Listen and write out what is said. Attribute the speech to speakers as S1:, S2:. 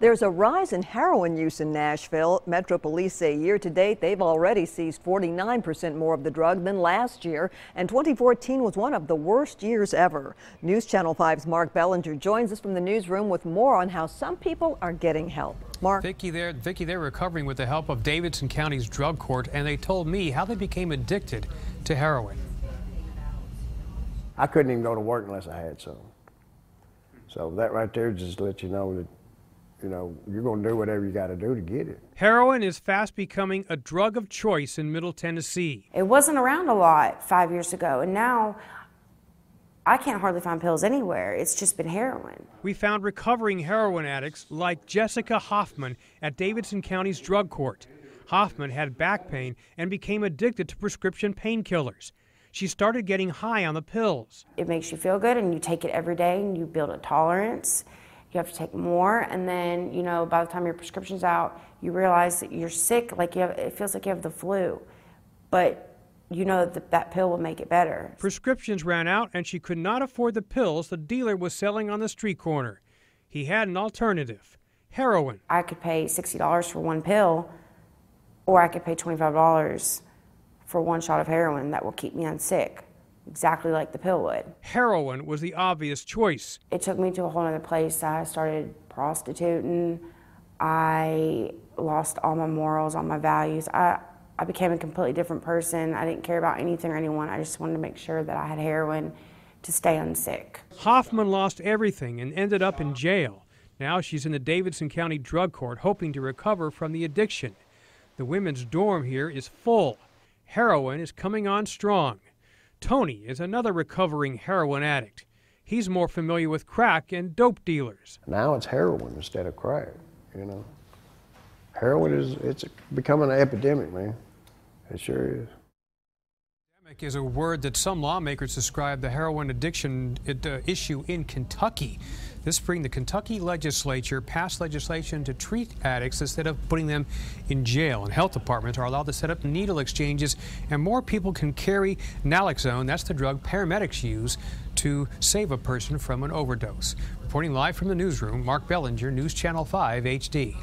S1: There's a rise in heroin use in Nashville. Metro Police say year to date they've already seized 49% more of the drug than last year, and 2014 was one of the worst years ever. News Channel 5's Mark Bellinger joins us from the newsroom with more on how some people are getting help. Mark.
S2: Vicki, they're recovering with the help of Davidson County's drug court, and they told me how they became addicted to heroin.
S3: I couldn't even go to work unless I had some. So that right there just lets you know that you're going to do whatever you got to do to get it.
S2: Heroin is fast becoming a drug of choice in Middle Tennessee.
S4: It wasn't around a lot 5 years ago, and now I can't hardly find pills anywhere. It's just been heroin.
S2: We found recovering heroin addicts like Jessica Hoffman at Davidson County's drug court. Hoffman had back pain and became addicted to prescription painkillers. She started getting high on the pills.
S4: It makes you feel good, and you take it every day, and you build a tolerance. You have to take more, and then, by the time your prescription's out, you realize that you're sick, it feels like you have the flu. But that pill will make it better.
S2: Prescriptions ran out, and she could not afford the pills the dealer was selling on the street corner. He had an alternative: heroin.
S4: I could pay $60 for one pill, or I could pay $25 for one shot of heroin that will keep me unsick, exactly like the pill would.
S2: Heroin was the obvious choice.
S4: It took me to a whole other place. I started prostituting. I lost all my morals, all my values. I became a completely different person. I didn't care about anything or anyone. I just wanted to make sure that I had heroin to stay unsick.
S2: Hoffman lost everything and ended up in jail. Now she's in the Davidson County Drug Court hoping to recover from the addiction. The women's dorm here is full. Heroin is coming on strong. Tony is another recovering heroin addict. He's more familiar with crack and dope dealers.
S3: Now it's heroin instead of crack, Heroin it's becoming an epidemic, man. It sure is.
S2: Epidemic is a word that some lawmakers describe the heroin addiction issue in Kentucky. This spring, the Kentucky legislature passed legislation to treat addicts instead of putting them in jail. And health departments are allowed to set up needle exchanges, and more people can carry naloxone. That's the drug paramedics use to save a person from an overdose. Reporting live from the newsroom, Mark Bellinger, News Channel 5 HD.